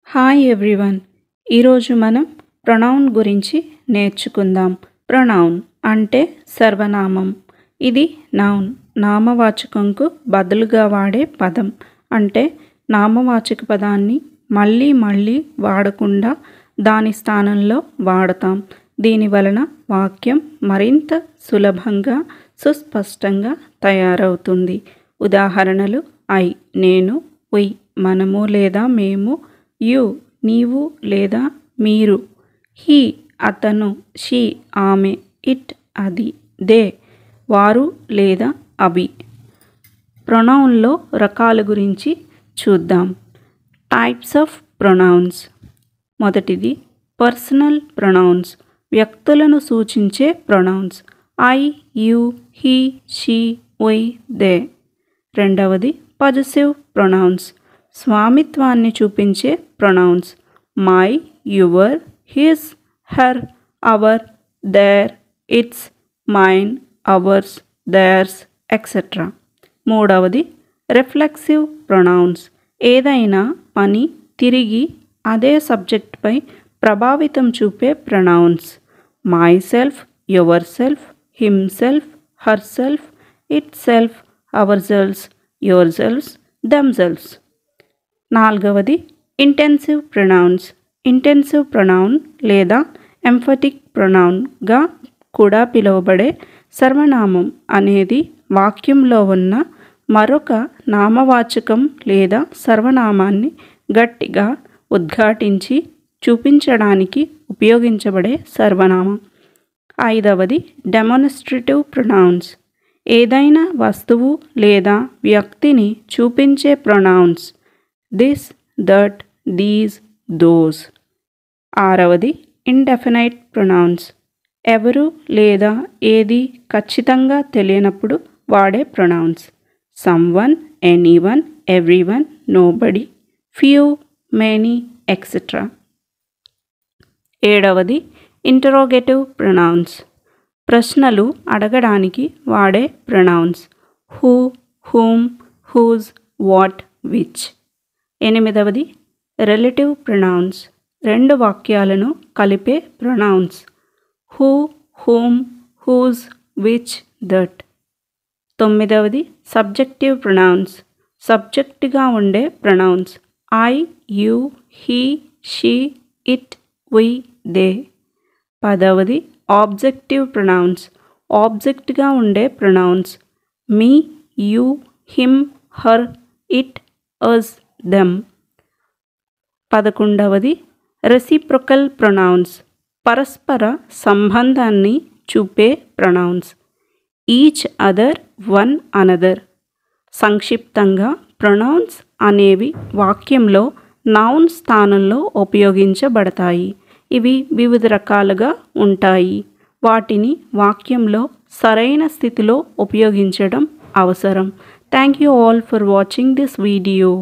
Hi everyone. ఈరోజు మనం pronoun గురించి నేర్చుకుందాం. ప్రొనౌన్ అంటే సర్వనామం. ఇది నౌన్, నామవాచకంకు బదులుగా వాడే పదం. అంటే నామవాచక పదాన్ని మళ్ళీ మళ్ళీ వాడకుండా దాని స్థానంలో వాడతాం. దీని వలన వాక్యం మరింత సులభంగా, సుస్పష్టంగా తయారవుతుంది. ఉదాహరణలు: ఐ నేను, ఉయ్ మనము లేదా మేము, యు నీవు లేదా మీరు, హీ అతను, షీ ఆమె, ఇట్ అది, దే వారు లేదా అవి. ప్రొనౌన్లో రకాల గురించి చూద్దాం. Types of pronouns. మొదటిది పర్సనల్ ప్రొనౌన్స్, వ్యక్తులను సూచించే pronouns. I you he she we they. రెండవది పొజెసివ్ ప్రొనౌన్స్, స్వామిత్వాన్ని చూపించే pronouns. My, your, his, her, our, their, its, mine, ours, theirs etcetera. మూడవది రిఫ్లెక్సివ్ ప్రొనౌన్స్, ఏదైనా పని తిరిగి అదే సబ్జెక్ట్పై ప్రభావితం చూపే pronouns. Myself, yourself, himself, herself, itself, ourselves, yourselves, themselves. నాలుగవది intensive pronouns. Intensive pronoun లేదా ఎంఫటిక్ ప్రొనౌన్గా కూడా పిలువబడే సర్వనామం అనేది వాక్యంలో ఉన్న మరొక నామవాచకం లేదా సర్వనామాన్ని గట్టిగా ఉద్ఘాటించి చూపించడానికి ఉపయోగించబడే సర్వనామం. ఐదవది డెమోన్స్ట్రేటివ్ ప్రొనౌన్స్, ఏదైనా వస్తువు లేదా వ్యక్తిని చూపించే pronouns. This, that, these, those. ఆరవది ఇండెఫినైట్ ప్రొనౌన్స్, ఎవరు లేదా ఏది ఖచ్చితంగా తెలియనప్పుడు వాడే pronouns. Someone, anyone, everyone, nobody, few, many etcetera. ఏడవది ఇంటరోగేటివ్ ప్రొనౌన్స్, ప్రశ్నలు అడగడానికి వాడే pronouns. Who, whom, whose, what, which. ఎనిమిదవది రిలేటివ్ ప్రొనౌన్స్, రెండు వాక్యాలను కలిపే pronouns. Who, whom, whose, which, that. తొమ్మిదవది సబ్జెక్టివ్ ప్రొనౌన్స్, సబ్జెక్టుగా ఉండే pronouns. I, you, he, she, it, we, they. పదవది ఆబ్జెక్టివ్ ప్రొనౌన్స్, ఆబ్జెక్ట్గా ఉండే pronouns. Me, you, him, her, it, us, them. పదకొండవది రెసిప్రొకల్ ప్రొనౌన్స్, పరస్పర సంబంధాన్ని చూపే pronouns. Each other, one another. సంక్షిప్తంగా ప్రొనౌన్స్ అనేవి వాక్యంలో నౌన్ స్థానంలో ఉపయోగించబడతాయి. ఇవి వివిధ రకాలుగా ఉంటాయి. వాటిని వాక్యంలో సరైన స్థితిలో ఉపయోగించడం అవసరం. Thank you all for watching this video.